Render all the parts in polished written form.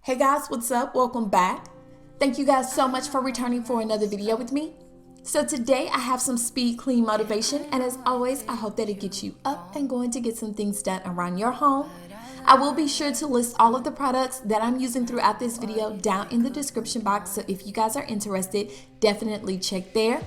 Hey guys, what's up? Welcome back. Thank you guys so much for returning for another video with me. So today I have some speed clean motivation, and as always I hope that it gets you up and going to get some things done around your home. I will be sure to list all of the products that I'm using throughout this video down in the description box, so if you guys are interested, definitely check there.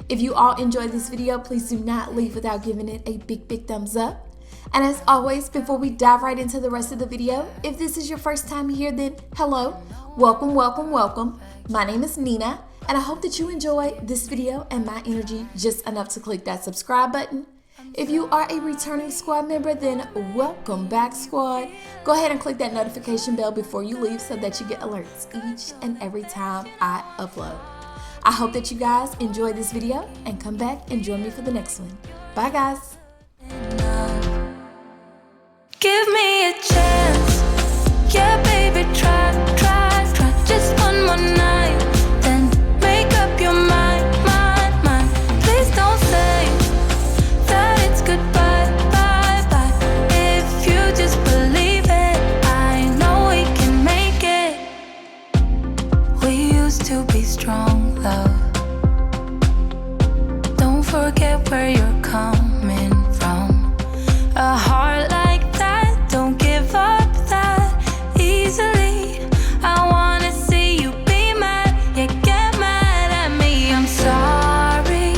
If you all enjoyed this video, please do not leave without giving it a big thumbs up. And as always, before we dive right into the rest of the video, if this is your first time here, then hello, welcome. My name is Nina, and I hope that you enjoy this video and my energy just enough to click that subscribe button. If you are a returning squad member, then welcome back, squad. Go ahead and click that notification bell before you leave so that you get alerts each and every time I upload. I hope that you guys enjoy this video and come back and join me for the next one. Bye guys. Give me a chance, yeah baby, try, just one more night, then make up your mind, please don't say that it's goodbye, bye, if you just believe it, I know we can make it, we used to be strong, love, don't forget where you're coming from, a heart like don't give up that easily. I wanna see you be mad, yeah, get mad at me. I'm sorry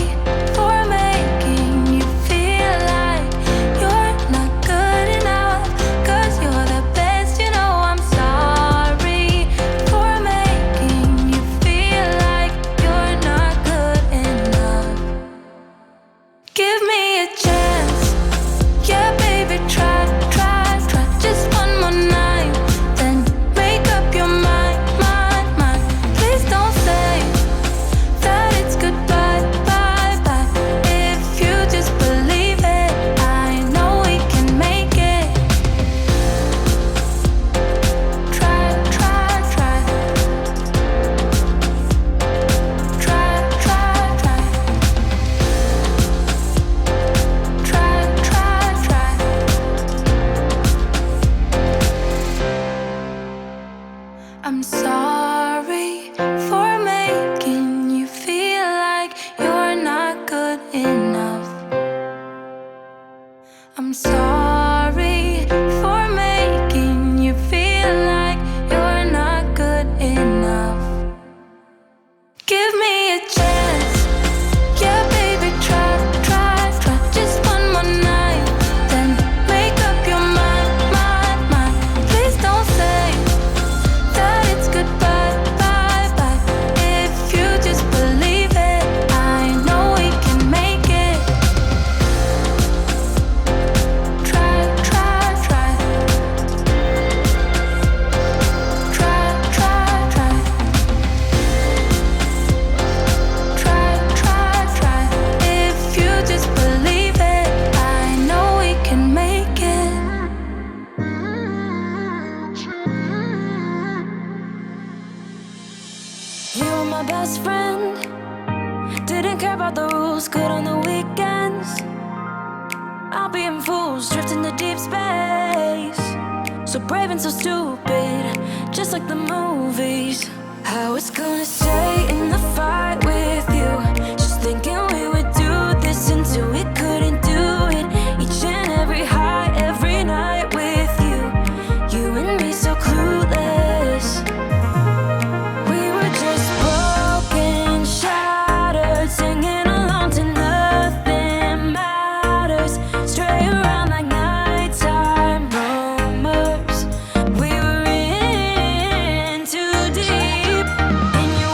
for making you feel like you're not good enough, 'cause you're the best, you know. I'm sorry for making you feel like you're not good enough. Give me a chance, yeah baby, try. Just one more night, then make up your mind, please don't say that it's goodbye, bye, if you just believe it, I know we can make it. Try, I'm sorry for making you feel like you're not good enough. I'm sorry for making you feel like you're not good enough. Give me a chance, yeah baby, try, just one more night, then make up your mind, please don't say that it's goodbye, bye, if you just believe it, I know we can make it. Try, if you just believe it, I know we can make it. You were my best friend, didn't care about the rules, good on the weekends. I'll be in fools, drifting to deep space, so brave and so stupid, just like the movies. I was gonna stay in the fight with you, just thinking we would do this until we couldn't do it. Each and every high, every night with you, you and me so clueless. We were just broken, shattered, singing along to nothing matters, stray around like nighttime rumors. We were in too deep, and you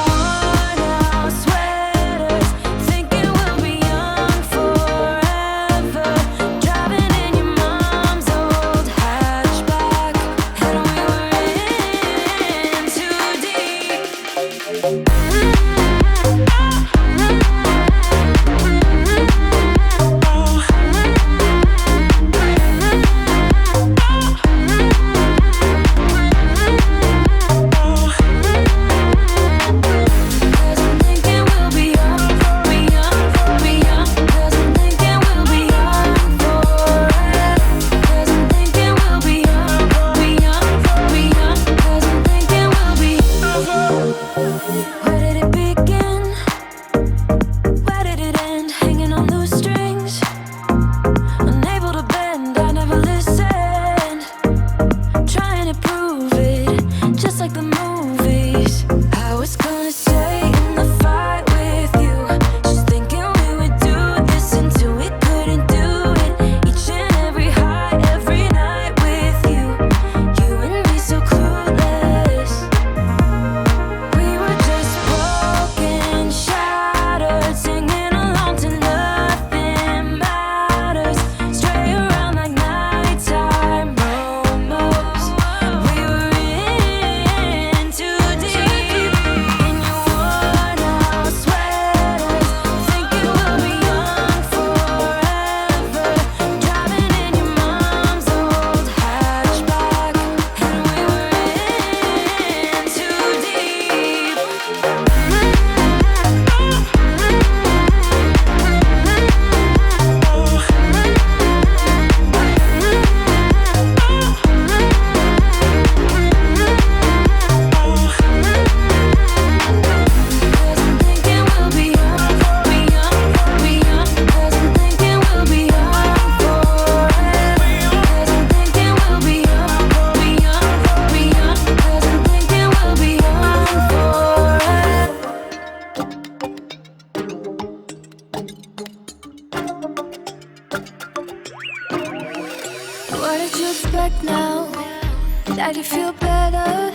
I'd you feel better.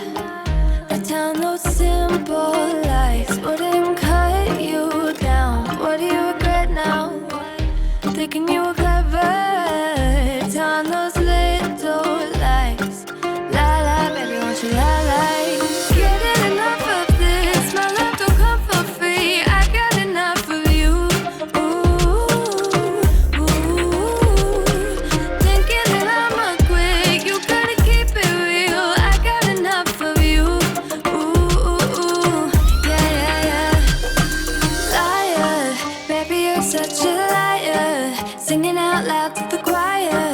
I download simple lies wouldn't cut you down. What do you regret now? Thinking you were clever. Telling those little lies. Lie, lie, baby, won't you lie, lie? Getting enough of this. My love don't come for free. I got enough of you. Ooh, ooh. Thinking that I'ma quit. You gotta keep it real. I got enough of you. Ooh, yeah, yeah, yeah. Liar, baby, you're such a liar. Singing out loud to the choir.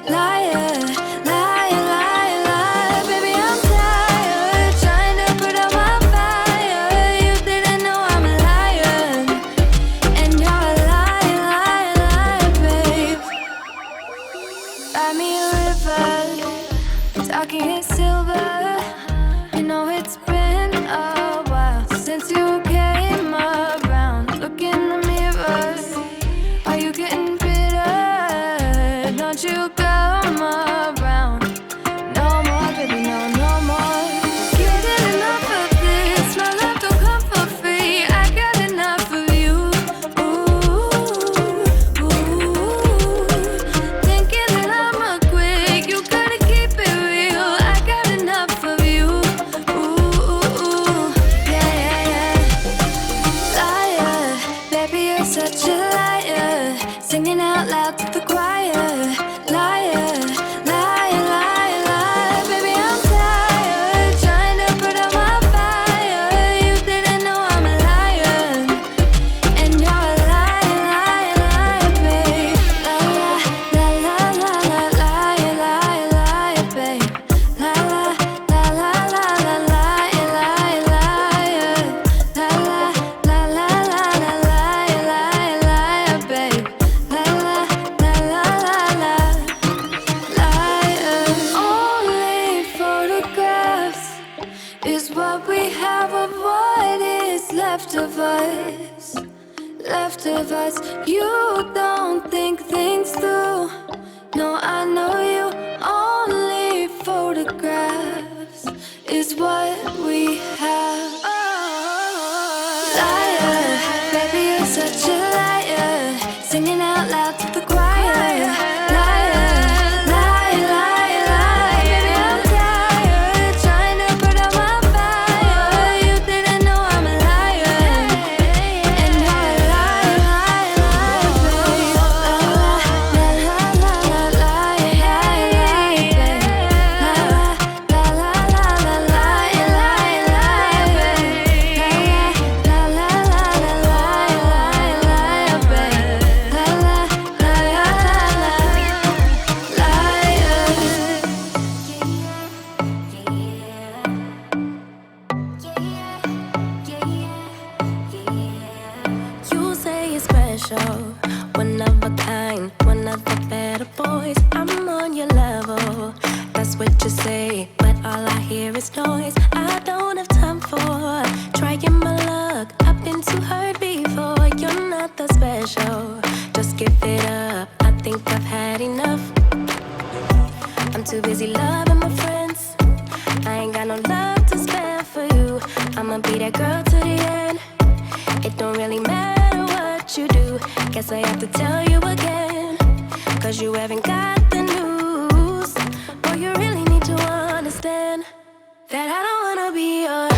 Liar, liar, liar, liar. Baby, I'm tired. Trying to put out my fire. You didn't know I'm a liar. And you're a liar, liar, liar, babe. Buy me a river. Talking in silver. You know it's been a while since you came around. Look in the mirror. Are you getting bitter? Don't you come around? No more, baby, no, no more. Getting enough of this. My love don't come for free. I got enough of you. Ooh, ooh. Thinking that I'ma quit. You gotta keep it real. I got enough of you. Ooh, yeah, yeah, yeah. Liar, baby, you're such a liar. Singing out loud to the choir. Liar, liar, liar, liar. Baby, I'm tired. Trying to put out my fire. You didn't know I'm a liar. And you're a liar, liar, liar, babe. La la la la la la liar, liar, liar, babe. La la la la la la liar, liar, liar. La la la la la la liar, liar, liar, babe. La la la la la la liar. Only photographs is what we have of what is left of us. Left of us. You don't think things through. No, I know you. Only photographs is what we have. Liar, baby, you're such a liar. Singing out loud to the choir. Liar, liar, liar, liar. Baby, I'm tired. Trying to put out my fire. You didn't know I'm a liar. And you're a liar, liar, liar, babe. La la la la la liar, liar, liar, babe. La la la la la liar, liar, liar, babe. La la la la liar, liar, liar, babe. La la la la liar. You say you're special, one of a kind, one of the better boys. I'm on your level, that's what you say, but all I hear is noise. I don't have time for trying my luck. I've been too hurt before. You're not that special, just give it up. I think I've had enough. I'm too busy loving my friends. I ain't got no love to spare for you. I'ma be that girl to the end. It don't really matter what you do. Guess I have to tell you again, 'cause you haven't got the news. Boy, you really need to understand that I don't wanna be your